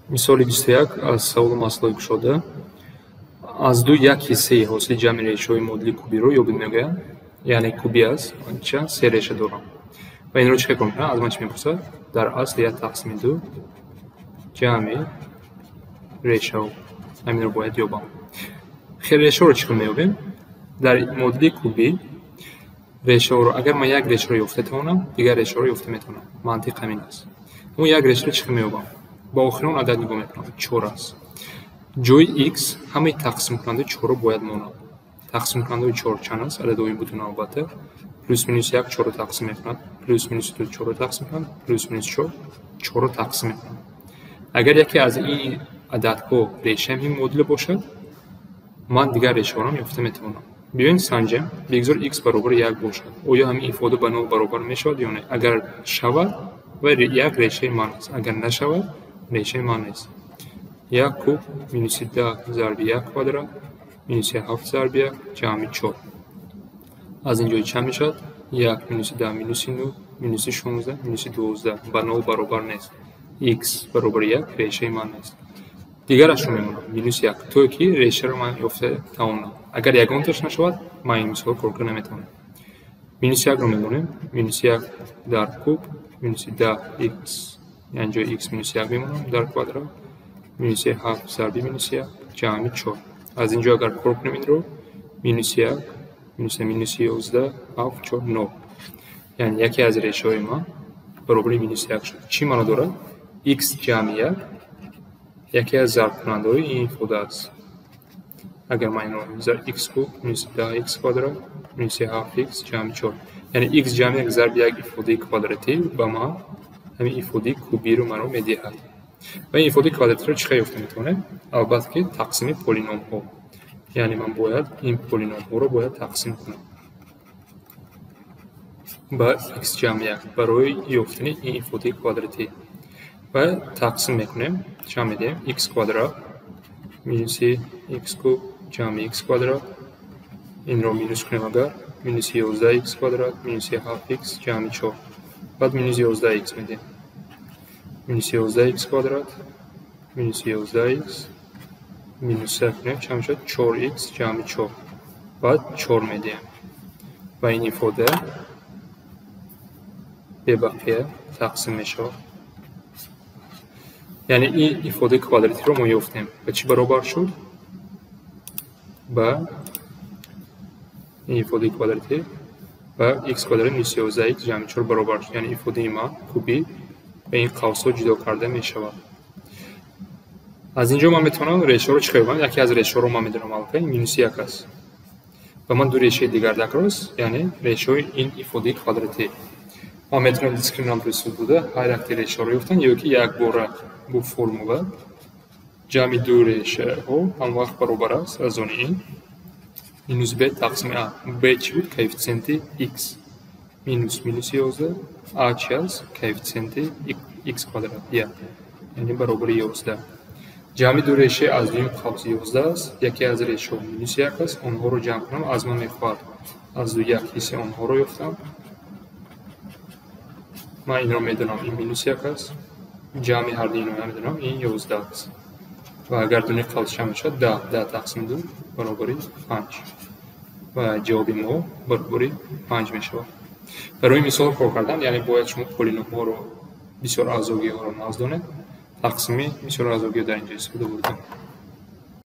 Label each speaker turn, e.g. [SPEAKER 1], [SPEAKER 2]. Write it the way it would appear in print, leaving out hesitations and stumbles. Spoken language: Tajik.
[SPEAKER 1] Мисоли 21 аз саволу маслои кушода. Аз ду як ҳиссаи ҳосили ҷамъи решаҳои модули кубиро ёбед мегӯяд, яъне куби аст, ча се реша дорам. Ва инро чӣ кор мекунам? Аз ман чӣ мепурсад? Дар асли як тақсими ду ҷамъи решаҳо. Ҳаминро бояд ёбам. Хеле решаҳоро чӣ кор меёбем? Дар модули куби решаҳоро, агар ман як решаро ёфта тавонам, дигар решаҳоро ёфта метавонам. Мантиқ ҳамин аст. Аммо як решаро чӣ кор меёбам? Ба охирон адад нигоҳ мекунам. 4 аст. ҷои x ҳамаи тақсимкунандаи 4-ро бояд монад. Тақсимкунандаи 4 чанд аст? Ададҳои бутун албатта. Плюс минус 1 4-ро тақсим мекунад. Плюс минус 2 4-ро тақсим мекунад. Плюс минус 4 4-ро тақсим мекунад. Агар яке аз ин ададҳо решаи ин модуле бошад, ман дигар решаҳоро ёфта метавонам. Биёед санҷем. Бигзор x баробар 1 бошад. Оё ҳамин ифода ба 0 баробар мешавад ё не? Агар шавад, ва як решаи ман аст. Агар нашавад, решаи ман нест. 1 куб минуси 10 зарби 1 квадрат минуси 7 зарби 1 ҷамъи 4. Аз ин ҷои чанд мешавад? 1 минуси 10 минуси 9 минуси 16 минуси 12 ба 0 баробар нест. x баробар 1 решаи ман нест. Дигарашро мемонам. минус 1 то ки решаро ман ёфта тавонам. Агар ягонташ нашавад, ман ин мисол кор карда наметавонам. минус 1-ро мемонем. минус 1 дар куб минуси 10x, яъне ҷои x минус 1 мемонам дар квадрат минуси 7 зарби минуси 1 ҷамъи 4. Аз ин ҷо агар кор кунем инро, минуси 1 минуси 11 7 4 0. Яъне яке аз решаҳои ман баробари минуси 1 шуд. Чӣ маъно дорад? x ҷамъи 1 яке аз зарбкунандаҳои ин ифода аст. Агар ман инро x куб минуси 10x квадрат минуси 7x ҷамъи 4. Яъне x ҷамъи 1 зарби 1 ифодаи квадратӣ ба ман ҳамин ифодаи кубиро маро медиҳад. Ва ин ифодаи квадратиро чӣ қадar ёфта метавонем? Албатта ки тақсими полиномҳо. Яъне ман бояд ин полиномҳоро бояд тақсим кунам ба x ҷамъи 1 барои ёфтани ин ифодаи квадратӣ. Ва тақсим мекунем. Чанд медиҳем? x квадрат минуси x куб ҷамъи x квадрат. Инро минус кунем агар. минуси 11x квадрат минуси 7x ҷамъи 4. Баъд минуси 11x медиҳем. минуси 11x квадрат минуси 11x минус 1 кунем. Чанд мешавад? 4x ҷамъи 4. Баъд 4 медиҳем. Ва ин ифода бебақия тақсим мешавад. Яъне ин ифодаи квадратиро мо ёфтем. Ба чӣ баробар шуд? Ба ин ифодаи квадратӣ ба x квадрат минус 11x ҷамъи 4 баробар шуд. Яъне ифодаи ман куби ба ин қавсҳо ҷудо карда мешавад. Аз ин ҷо ман метавонам решаҳоро чӣ ёбам? Яке аз решаҳоро ман медонам албатта минуси 1 аст. Ва ман ду решаи дигар дакрост, яъне решаҳои ин ифодаи квадратӣ. Ман метавонам дискриминантро истифода ҳар якти решаҳоро ёфтам, ё ки якбора бо формула ҷамъи ду решаҳо ҳамвақт баробар аст аз они ин минус b тақсими a. b чӣ буд? Коэффициенти x. Минус минуси 11 a чӣ аст? Коэффициенти x квадрат 1. Яъне баробари 11. ҷамъи ду решаи аз дуюм қавс 11 аст. Яке аз решаҳо минуси 1 аст. Онҳоро ҷамъ кунам, аз ман мехоҳад аз ду як ҳисси онҳоро ёфтам. Ман инро медонам ин минуси 1 аст. ҷамъи ҳарду инҳоро медонам ин 11 аст. Ва агар дуни қавс чанд мешавад? 10 тақсими 2 баробари 5. Ва ҷавоби мо баробари 5 мешавад. Барои мисол кор кардан, яъне бояд шумо полиномҳоро бисёр азогиҳоро наздонед. Тақсими бисёр азогиҳо дар ин ҷо истифода бурдем.